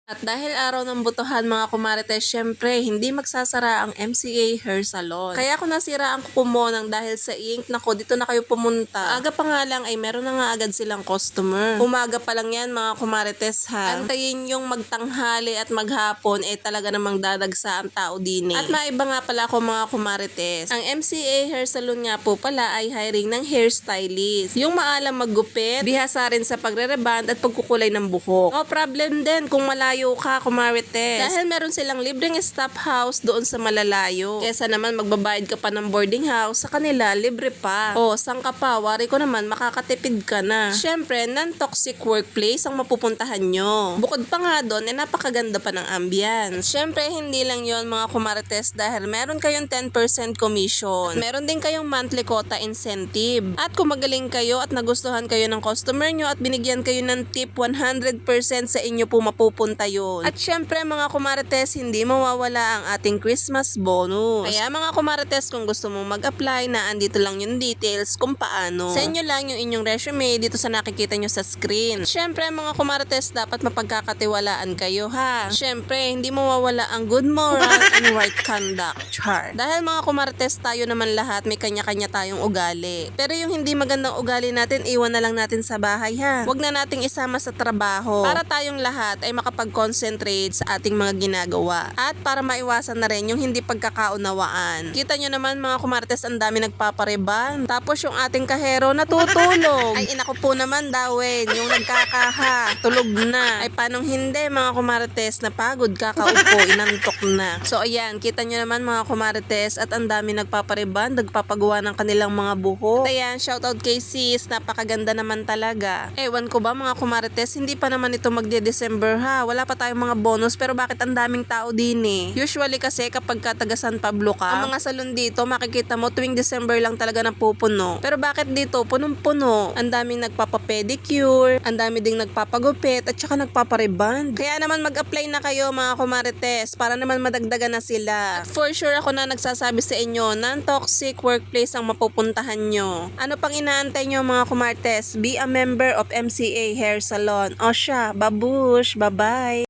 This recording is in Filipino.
At dahil araw ng butuhan mga kumarites, syempre hindi magsasara ang MCA Hair Salon. Kaya ako nasira ang kuko mo nang dahil sa ink, nako dito na kayo pumunta. Aga pa nga lang ay meron na nga agad silang customer. Umaga pa lang yan mga kumarites ha. Antayin yung magtanghali at maghapon talaga namang dadagsa ang tao din At maiba nga pala ako mga kumarites. Ang MCA Hair Salon nga po pala ay hiring ng hairstylist. Yung maalam maggupit, bihasa rin sa pagre-reband at pagkukulay ng buhok. No problem din kung malayo ka kumarites. Dahil meron silang libreng staff house doon sa malalayo. Kesa naman magbabayad ka pa ng boarding house, sa kanila libre pa. O, sang ka pa, wari ko naman makakatipid ka na. Syempre, non-toxic workplace ang mapupuntahan nyo. Bukod pa nga doon, napakaganda pa ng ambience. Syempre, hindi lang yon mga kumarites dahil meron kayong 10% commission. At meron din kayong monthly quota incentive. At kung magaling kayo at nagustuhan kayo ng customer nyo at binigyan kayo ng tip, 100% sa inyo po mapupunta yun. At syempre mga kumarites, hindi mawawala ang ating Christmas bonus. Kaya mga kumarites, kung gusto mong mag-apply na andito lang yung details kung paano. Send nyo lang yung inyong resume dito sa nakikita nyo sa screen. Syempre mga kumarites, dapat mapagkakatiwalaan kayo ha. Syempre, hindi mawawala ang good moral and right conduct. Char. Dahil mga kumarites, tayo naman lahat may kanya-kanya tayong ugali. Pero yung hindi magandang ugali natin, iwan na lang natin sa bahay ha. Huwag na nating isama sa trabaho. Para tayong lahat ay makapag-concentrate sa ating mga ginagawa. At para maiwasan na rin yung hindi pagkakaunawaan. Kita nyo naman mga kumarites, ang dami nagpapareban. Tapos yung ating kahero natutulog. Ay inako po naman dawin, yung nagkakaha, tulog na. Ay panong hindi mga kumarites, napagod, kakaupo, inantok na. So ayan, kita nyo naman mga kumarites, at ang dami nagpapareban, nagpapagawa ng kanilang mga buhok. At ayan, shoutout kay sis, napakaganda naman talaga. Ewan ko ba mga kumarites, hindi pa naman ito magde-December ha. Wala pa tayong mga bonus, pero bakit ang daming tao din Usually kasi kapag taga San Pablo ka, ang mga salon dito makikita mo tuwing December lang talaga napupuno. Pero bakit dito punong-puno? Ang daming nagpapa-pedicure, ang dami ding nagpapagupit at saka nagpapareband. Kaya naman mag-apply na kayo mga kumarites para naman madagdagan na sila. At for sure ako na nagsasabi sa inyo, non-toxic workplace ang mapupuntahan nyo. Ano pang inaantay nyo mga kumarites? Be a member of MCA Hair Salon. O siya, babush, bye-bye!